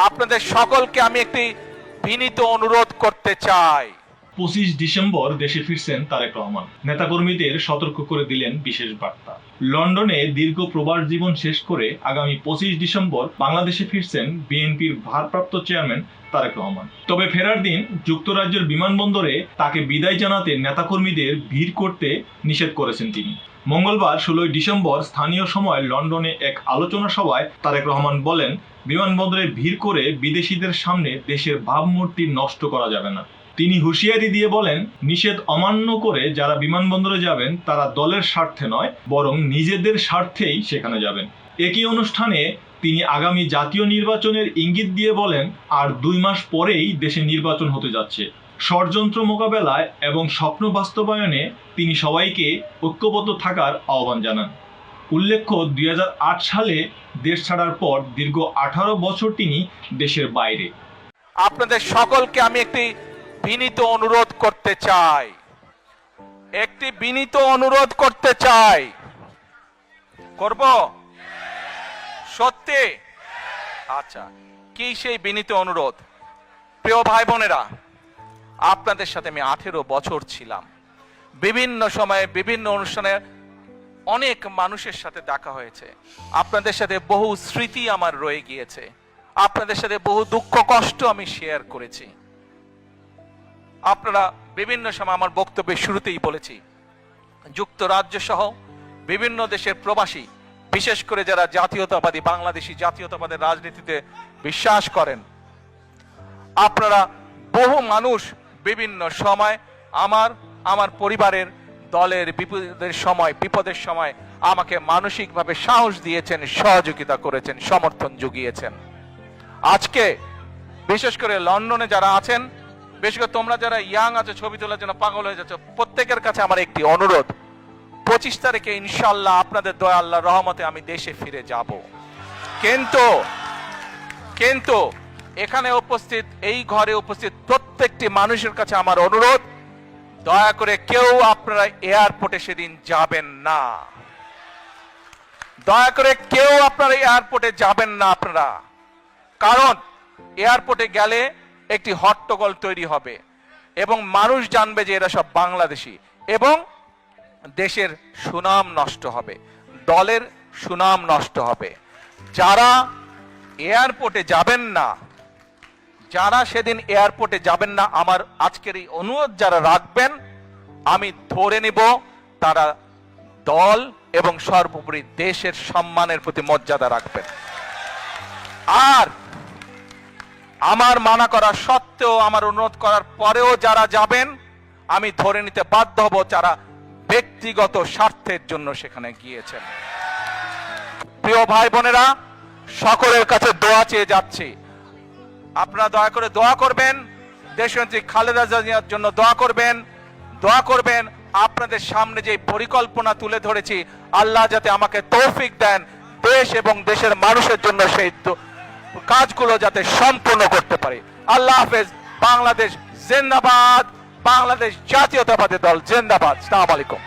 আপনাদের সকলকে আমি একটি বিনীত অনুরোধ করতে চাই। 25 ডিসেম্বর দেশে ফিরছেন তারেক রহমান। নেতাকর্মীদের সতর্ক করে দিলেন বিশেষ বার্তা। লন্ডনে দীর্ঘ প্রবাস জীবন শেষ করে আগামী 25 ডিসেম্বর বাংলাদেশে ফিরছেন বিএনপির ভারপ্রাপ্ত চেয়ারম্যান তারেক রহমান। তবে ফেরার দিন যুক্তরাজ্যের বিমানবন্দরে তাকে বিদায় জানাতে নেতাকর্মীদের ভিড় করতে নিষেধ করেছেন তিনি। মঙ্গলবার 16 ডিসেম্বর স্থানীয় সময় লন্ডনে এক আলোচনা সভায় তারেক রহমান বলেন, বিমানবন্দরে ভিড় করে বিদেশিদের সামনে দেশের ভাবমূর্তি নষ্ট করা যাবে না। তিনি হুঁশিয়ারি দিয়ে বলেন, নিষেধ অমান্য করে যারা বিমানবন্দরে যাবেন তারা দলের স্বার্থে নয়, বরং নিজেদের স্বার্থেই সেখানে যাবেন। একই অনুষ্ঠানে তিনি আগামী জাতীয় নির্বাচনের ইঙ্গিত দিয়ে বলেন, আর 2 মাস পরেই দেশে নির্বাচন হতে যাচ্ছে। ষড়যন্ত্র মোকাবেলায় এবং স্বপ্ন বাস্তবায়নে তিনি সবাইকে ঐক্যবদ্ধ থাকার আহ্বান জানান। উল্লেখ্য, 2008 সালে দেশ ছাড়ার পর দীর্ঘ 18 বছর তিনি দেশের বাইরে। আপনাদের সকলকে আমি একটি বিনীত অনুরোধ করতে চাই, করব সত্যি? আচ্ছা, কি সেই বিনীত অনুরোধ? প্রিয় ভাই বোনেরা, আপনাদের সাথে আমি 18 বছর ছিলাম। বিভিন্ন সময়ে বিভিন্ন অনুষ্ঠানে অনেক মানুষের সাথে দেখা হয়েছে। আপনাদের সাথে বহু স্মৃতি আমার রয়ে গিয়েছে। আপনাদের সাথে বহু দুঃখ কষ্ট আমি শেয়ার করেছি। আপনারা বিভিন্ন সময় আমার বক্তব্যের শুরুতেই বলেছি, যুক্তরাজ্য সহ বিভিন্ন দেশের প্রবাসী, বিশেষ করে যারা জাতীয়তাবাদী বাংলাদেশি জাতীয়তাবাদের রাজনীতিতে বিশ্বাস করেন, আপনারা বহু মানুষ বিভিন্ন সময় আমার পরিবারের দলের বিপদের সময় আমাকে মানসিকভাবে সাহস দিয়েছেন, সহযোগিতা করেছেন, সমর্থন জুগিয়েছেন। আজকে বিশেষ করে লন্ডনে যারা আছেন, বিশেষ করে তোমরা যারা ইয়াং আছো, ছবি তোলার জন্য পাগল হয়ে যাচ্ছ, প্রত্যেকের কাছে আমার একটি অনুরোধ, 25 তারিখে ইনশাআল্লাহ আপনাদের দয়া আল্লাহর রহমতে আমি দেশে ফিরে যাব। কিন্তু এখানে উপস্থিত, এই ঘরে উপস্থিত প্রত্যেকটি মানুষের কাছে আমার অনুরোধ, দয়া করে কেউ আপনারা এয়ারপোর্টে সেদিন যাবেন না। দয়া করে কেউ আপনারা এয়ারপোর্টে যাবেন না আপনারা, কারণ এয়ারপোর্টে গেলে একটি হট্টগোল তৈরি হবে এবং মানুষ জানবে যে এরা সব বাংলাদেশি, এবং দেশের সুনাম নষ্ট হবে, দলের সুনাম নষ্ট হবে। যারা এয়ারপোর্টে যাবেন না, যারা সেদিন এয়ারপোর্টে যাবেন না, আমার আজকের এই অনুরোধ যারা রাখবেন, আমি ধরে নিব তারা দল এবং সর্বোপরি দেশের সম্মানের প্রতি মর্যাদা রাখবেন। আর আমার মানা করা সত্ত্বেও, আমার অনুরোধ করার পরেও যারা যাবেন, আমি ধরে নিতে বাধ্য হব যারা ব্যক্তিগত স্বার্থের জন্য সেখানে গিয়েছেন। প্রিয় ভাই বোনেরা, সকলের কাছে দোয়া চেয়ে যাচ্ছি, আপনারা দয়া করে দোয়া করবেন, দেশনেত্রী খালেদা জিয়ার জন্য দোয়া করবেন। আপনাদের সামনে যে পরিকল্পনা তুলে ধরেছি, আল্লাহ যাতে আমাকে তৌফিক দেন দেশ এবং দেশের মানুষের জন্য সেই কাজগুলো যাতে সম্পূর্ণ করতে পারি। আল্লাহ হাফেজ। বাংলাদেশ জিন্দাবাদ, বাংলাদেশ জাতীয়তাবাদী দল জিন্দাবাদ। আসসালামু আলাইকুম।